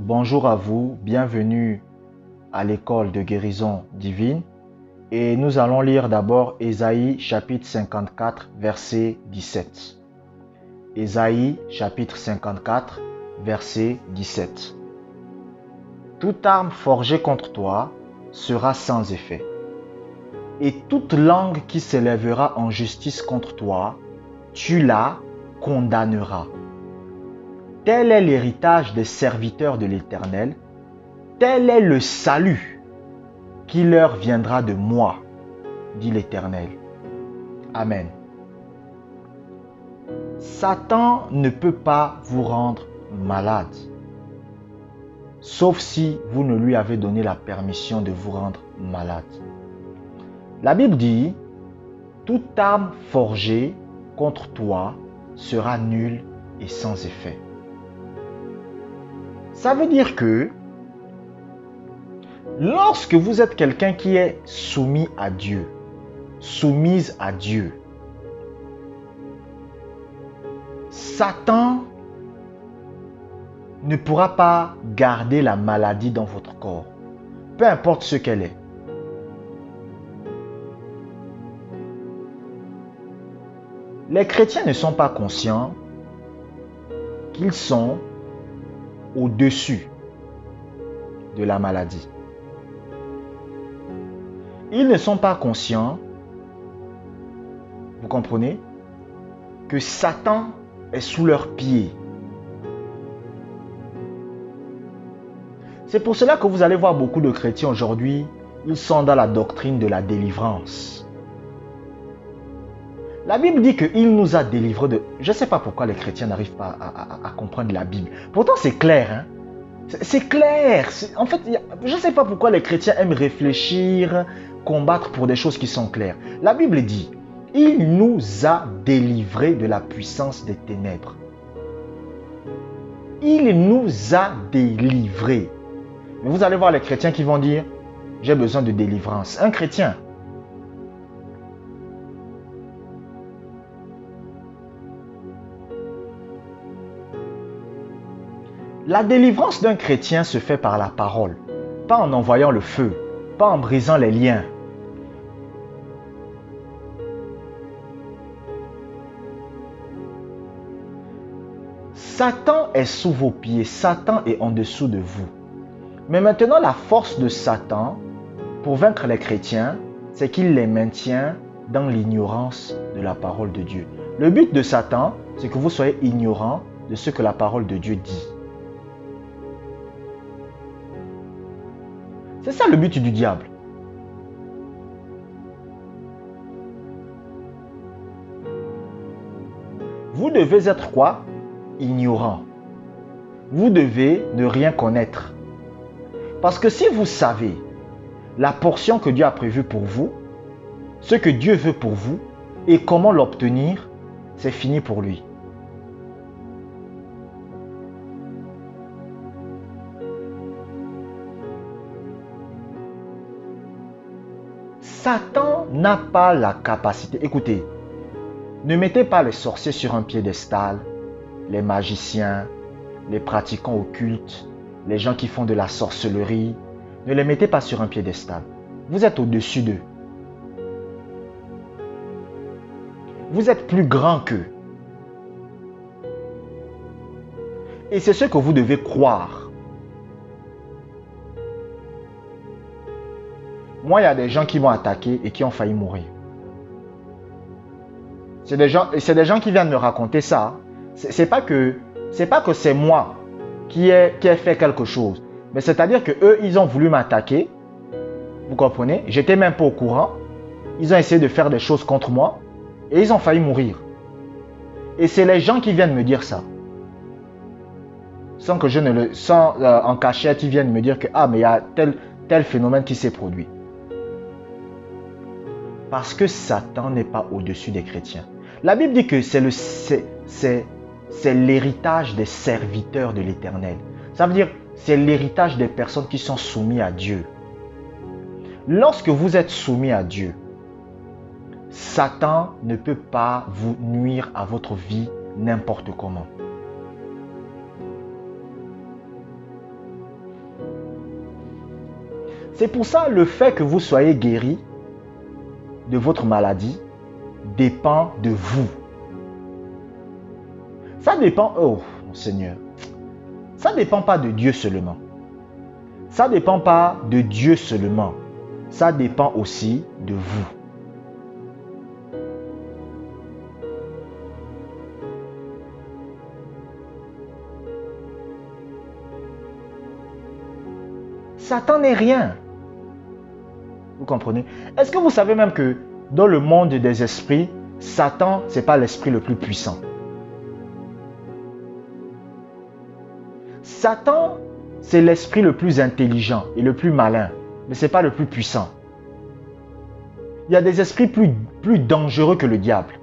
Bonjour à vous, bienvenue à l'école de guérison divine et nous allons lire d'abord Ésaïe chapitre 54 verset 17. Ésaïe chapitre 54 verset 17. Toute arme forgée contre toi sera sans effet, et toute langue qui s'élèvera en justice contre toi, tu la condamneras. Tel est l'héritage des serviteurs de l'Éternel, tel est le salut qui leur viendra de moi, dit l'Éternel. Amen. Satan ne peut pas vous rendre malade, sauf si vous ne lui avez donné la permission de vous rendre malade. La Bible dit, toute arme forgée contre toi sera nulle et sans effet. Ça veut dire que lorsque vous êtes quelqu'un qui est soumis à Dieu, soumise à Dieu, Satan ne pourra pas garder la maladie dans votre corps, peu importe ce qu'elle est. Les chrétiens ne sont pas conscients qu'ils sont au-dessus de la maladie. Ils ne sont pas conscients, vous comprenez, que Satan est sous leurs pieds. C'est pour cela que vous allez voir beaucoup de chrétiens aujourd'hui, ils sont dans la doctrine de la délivrance. La Bible dit qu'il nous a délivrés de... Je ne sais pas pourquoi les chrétiens n'arrivent pas à comprendre la Bible. Pourtant c'est clair, hein? C'est clair. En fait, je ne sais pas pourquoi les chrétiens aiment réfléchir, combattre pour des choses qui sont claires. La Bible dit, il nous a délivrés de la puissance des ténèbres. Il nous a délivrés. Mais vous allez voir les chrétiens qui vont dire, j'ai besoin de délivrance. Un chrétien. La délivrance d'un chrétien se fait par la parole, pas en envoyant le feu, pas en brisant les liens. Satan est sous vos pieds, Satan est en dessous de vous. Mais maintenant, la force de Satan pour vaincre les chrétiens, c'est qu'il les maintient dans l'ignorance de la parole de Dieu. Le but de Satan, c'est que vous soyez ignorants de ce que la parole de Dieu dit. C'est ça le but du diable. Vous devez être quoi? Ignorant. Vous devez ne rien connaître. Parce que si vous savez la portion que Dieu a prévue pour vous, ce que Dieu veut pour vous et comment l'obtenir, c'est fini pour lui. Satan n'a pas la capacité. Écoutez, ne mettez pas les sorciers sur un piédestal, les magiciens, les pratiquants occultes, les gens qui font de la sorcellerie. Ne les mettez pas sur un piédestal. Vous êtes au-dessus d'eux. Vous êtes plus grand qu'eux. Et c'est ce que vous devez croire. Moi, il y a des gens qui m'ont attaqué et qui ont failli mourir. C'est des gens qui viennent me raconter ça. C'est pas que c'est moi qui ai fait quelque chose. Mais c'est-à-dire que eux, ils ont voulu m'attaquer. Vous comprenez? J'étais même pas au courant. Ils ont essayé de faire des choses contre moi. Et ils ont failli mourir. Et c'est les gens qui viennent me dire ça. Sans en cachette, ils viennent me dire que mais il y a tel phénomène qui s'est produit. Parce que Satan n'est pas au-dessus des chrétiens. La Bible dit que c'est l'héritage des serviteurs de l'Éternel. Ça veut dire c'est l'héritage des personnes qui sont soumises à Dieu. Lorsque vous êtes soumis à Dieu, Satan ne peut pas vous nuire à votre vie n'importe comment. C'est pour ça le fait que vous soyez guéri de votre maladie dépend de vous. Ça dépend, oh mon Seigneur, ça ne dépend pas de Dieu seulement. Ça ne dépend pas de Dieu seulement. Ça dépend aussi de vous. Satan n'est rien. Vous comprenez? Est-ce que vous savez même que dans le monde des esprits, Satan, ce n'est pas l'esprit le plus puissant. Satan, c'est l'esprit le plus intelligent et le plus malin, mais ce n'est pas le plus puissant. Il y a des esprits plus dangereux que le diable.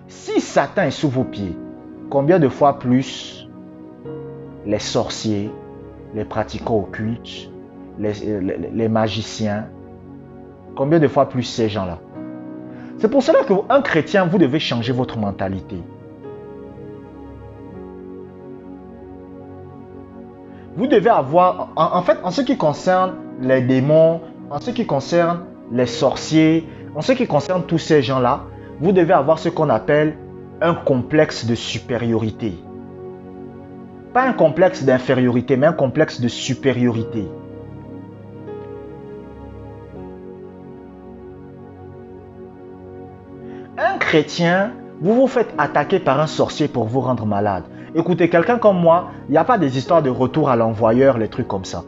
Si Satan est sous vos pieds, combien de fois plus les sorciers, les pratiquants occultes, les magiciens, combien de fois plus ces gens-là? C'est pour cela qu'un chrétien, vous devez changer votre mentalité. Vous devez avoir, en fait, en ce qui concerne les démons, en ce qui concerne les sorciers, en ce qui concerne tous ces gens-là, vous devez avoir ce qu'on appelle un complexe de supériorité. Pas un complexe d'infériorité, mais un complexe de supériorité. Un chrétien, vous vous faites attaquer par un sorcier pour vous rendre malade. Écoutez, quelqu'un comme moi, il n'y a pas des histoires de retour à l'envoyeur, les trucs comme ça.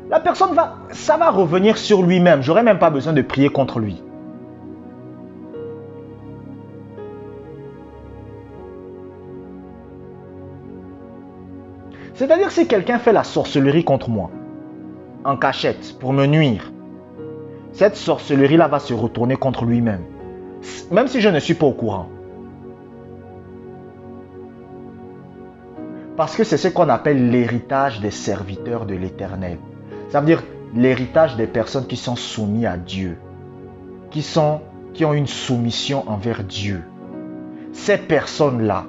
La personne ça va revenir sur lui-même. J'aurais même pas besoin de prier contre lui. C'est-à-dire si quelqu'un fait la sorcellerie contre moi, en cachette, pour me nuire, cette sorcellerie-là va se retourner contre lui-même. Même si je ne suis pas au courant. Parce que c'est ce qu'on appelle l'héritage des serviteurs de l'Éternel. Ça veut dire l'héritage des personnes qui sont soumises à Dieu. Qui ont une soumission envers Dieu. Ces personnes-là,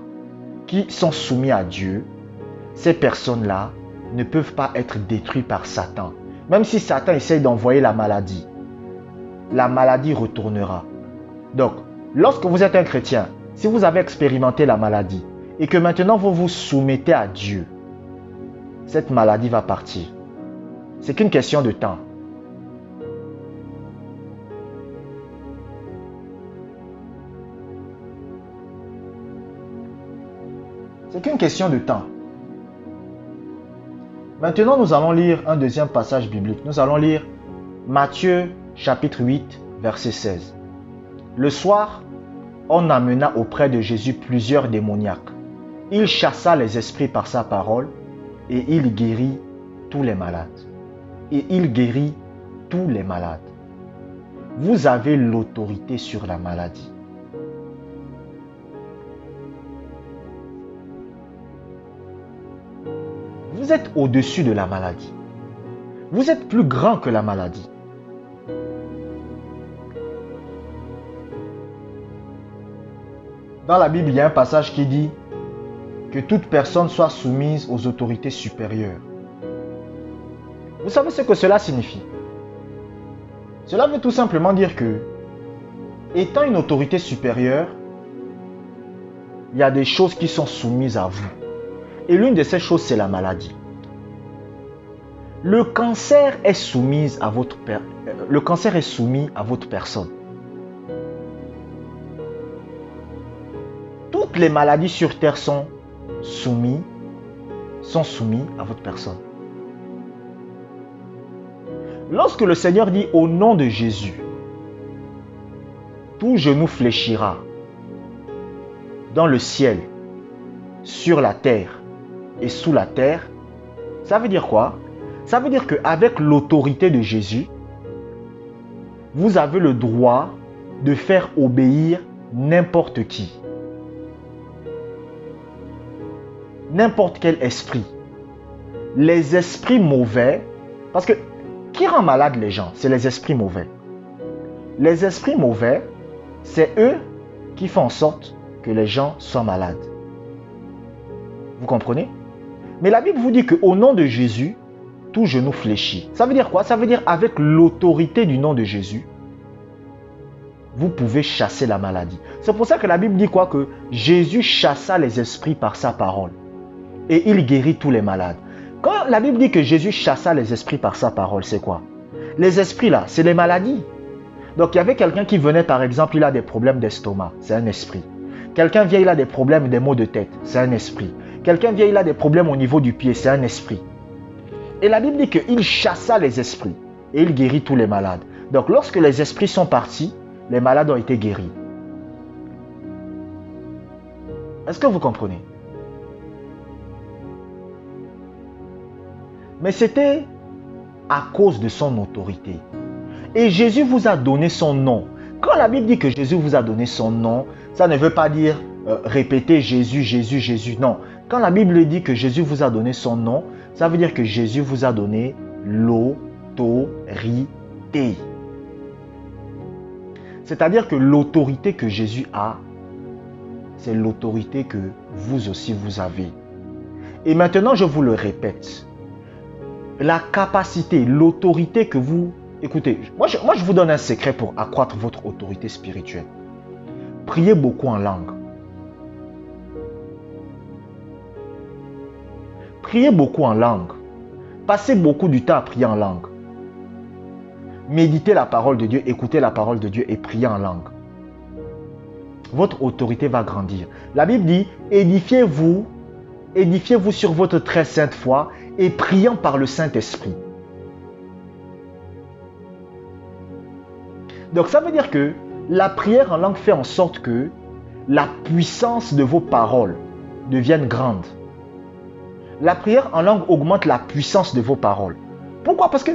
qui sont soumises à Dieu, ces personnes-là ne peuvent pas être détruites par Satan. Même si Satan essaye d'envoyer la maladie retournera. Donc, lorsque vous êtes un chrétien, si vous avez expérimenté la maladie et que maintenant vous vous soumettez à Dieu, cette maladie va partir. C'est qu'une question de temps. C'est qu'une question de temps. Maintenant, nous allons lire un deuxième passage biblique. Nous allons lire Matthieu chapitre 8, verset 16. Le soir, on amena auprès de Jésus plusieurs démoniaques. Il chassa les esprits par sa parole et il guérit tous les malades. Et il guérit tous les malades. Vous avez l'autorité sur la maladie. Vous êtes au-dessus de la maladie. Vous êtes plus grand que la maladie. Dans la Bible, il y a un passage qui dit que toute personne soit soumise aux autorités supérieures. Vous savez ce que cela signifie? Cela veut tout simplement dire que, étant une autorité supérieure, il y a des choses qui sont soumises à vous. Et l'une de ces choses, c'est la maladie. Le cancer est soumis à votre personne. Toutes les maladies sur terre sont soumises à votre personne. Lorsque le Seigneur dit au nom de Jésus, tout genou fléchira dans le ciel, sur la terre et sous la terre, ça veut dire quoi? Ça veut dire qu'avec l'autorité de Jésus, vous avez le droit de faire obéir n'importe qui. N'importe quel esprit. Les esprits mauvais, parce que qui rend malade les gens? C'est les esprits mauvais. Les esprits mauvais, c'est eux qui font en sorte que les gens soient malades. Vous comprenez? Mais la Bible vous dit qu'au nom de Jésus, tout genou fléchit. Ça veut dire quoi? Ça veut dire avec l'autorité du nom de Jésus, vous pouvez chasser la maladie. C'est pour ça que la Bible dit quoi? Que Jésus chassa les esprits par sa parole. Et il guérit tous les malades. Quand la Bible dit que Jésus chassa les esprits par sa parole, c'est quoi? Les esprits là, c'est les maladies. Donc il y avait quelqu'un qui venait, par exemple, il a des problèmes d'estomac, c'est un esprit. Quelqu'un vient, il a des problèmes, des maux de tête, c'est un esprit. Quelqu'un vient, il a des problèmes au niveau du pied, c'est un esprit. Et la Bible dit qu'il chassa les esprits et il guérit tous les malades. Donc lorsque les esprits sont partis, les malades ont été guéris. Est-ce que vous comprenez? Mais c'était à cause de son autorité. Et Jésus vous a donné son nom. Quand la Bible dit que Jésus vous a donné son nom, ça ne veut pas dire répéter Jésus, Jésus, Jésus. Non. Quand la Bible dit que Jésus vous a donné son nom, ça veut dire que Jésus vous a donné l'autorité. C'est-à-dire que l'autorité que Jésus a, c'est l'autorité que vous aussi vous avez. Et maintenant, je vous le répète. La capacité, l'autorité que vous... Écoutez, moi je vous donne un secret pour accroître votre autorité spirituelle. Priez beaucoup en langue. Priez beaucoup en langue. Passez beaucoup du temps à prier en langue. Méditez la parole de Dieu, écoutez la parole de Dieu et priez en langue. Votre autorité va grandir. La Bible dit, édifiez-vous sur votre très sainte foi et priant par le Saint-Esprit. Donc ça veut dire que la prière en langue fait en sorte que la puissance de vos paroles devienne grande. La prière en langue augmente la puissance de vos paroles. Pourquoi? Parce que,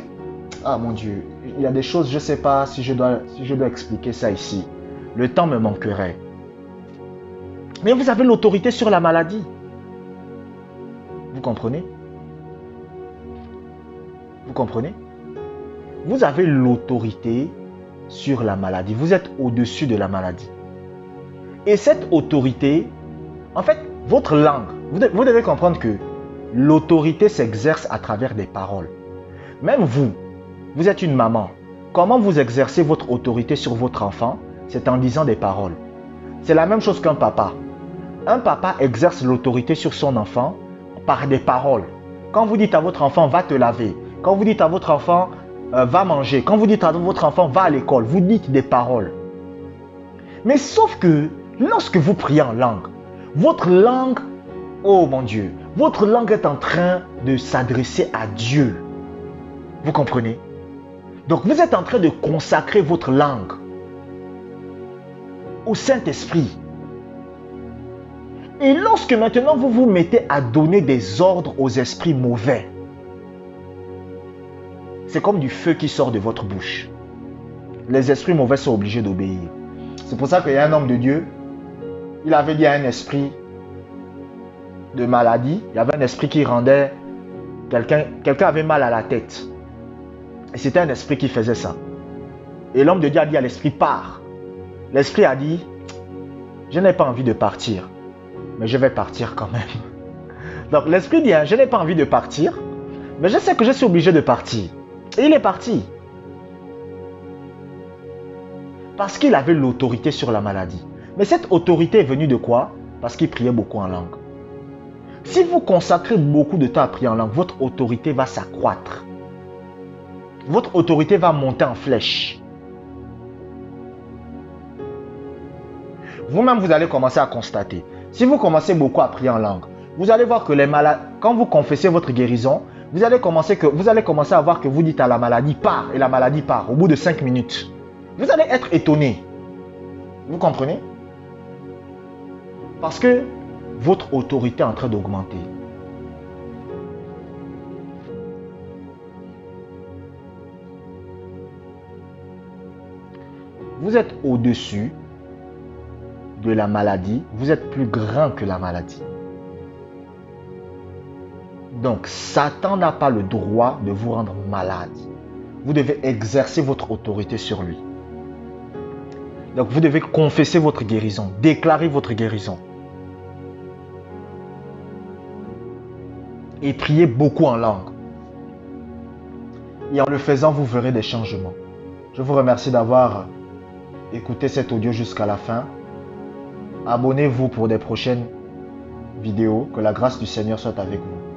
ah mon Dieu, il y a des choses, je ne sais pas si je dois expliquer ça ici. Le temps me manquerait. Mais vous avez l'autorité sur la maladie. Vous comprenez? Vous comprenez? Vous avez l'autorité sur la maladie. Vous êtes au-dessus de la maladie. Et cette autorité, en fait, votre langue, vous devez comprendre que l'autorité s'exerce à travers des paroles. Même vous êtes une maman. Comment vous exercez votre autorité sur votre enfant? C'est en disant des paroles. C'est la même chose qu'un papa. Un papa exerce l'autorité sur son enfant par des paroles. Quand vous dites à votre enfant, va te laver. Quand vous dites à votre enfant, va manger. Quand vous dites à votre enfant, va à l'école. Vous dites des paroles. Mais sauf que, lorsque vous priez en langue, votre langue, oh mon Dieu, votre langue est en train de s'adresser à Dieu. Vous comprenez? Donc vous êtes en train de consacrer votre langue au Saint-Esprit. Et lorsque maintenant vous vous mettez à donner des ordres aux esprits mauvais, c'est comme du feu qui sort de votre bouche. Les esprits mauvais sont obligés d'obéir. C'est pour ça qu'il y a un homme de Dieu, il avait dit à un esprit de maladie, il y avait un esprit qui rendait, quelqu'un avait mal à la tête. Et c'était un esprit qui faisait ça. Et l'homme de Dieu a dit à l'esprit, pars. L'esprit a dit, je n'ai pas envie de partir, mais je vais partir quand même. Donc l'esprit dit, je n'ai pas envie de partir, mais je sais que je suis obligé de partir. Et il est parti. Parce qu'il avait l'autorité sur la maladie. Mais cette autorité est venue de quoi? Parce qu'il priait beaucoup en langue. Si vous consacrez beaucoup de temps à prier en langue, votre autorité va s'accroître. Votre autorité va monter en flèche. Vous-même, vous allez commencer à constater. Si vous commencez beaucoup à prier en langue, vous allez voir que les malades, quand vous confessez votre guérison, vous allez commencer à voir que vous dites à la maladie, pars, et la maladie part au bout de 5 minutes. Vous allez être étonné. Vous comprenez? Parce que votre autorité est en train d'augmenter. Vous êtes au-dessus de la maladie. Vous êtes plus grand que la maladie. Donc, Satan n'a pas le droit de vous rendre malade. Vous devez exercer votre autorité sur lui. Donc, vous devez confesser votre guérison, déclarer votre guérison. et priez beaucoup en langue. Et en le faisant, vous verrez des changements. Je vous remercie d'avoir écouté cet audio jusqu'à la fin. Abonnez-vous pour des prochaines vidéos. Que la grâce du Seigneur soit avec vous.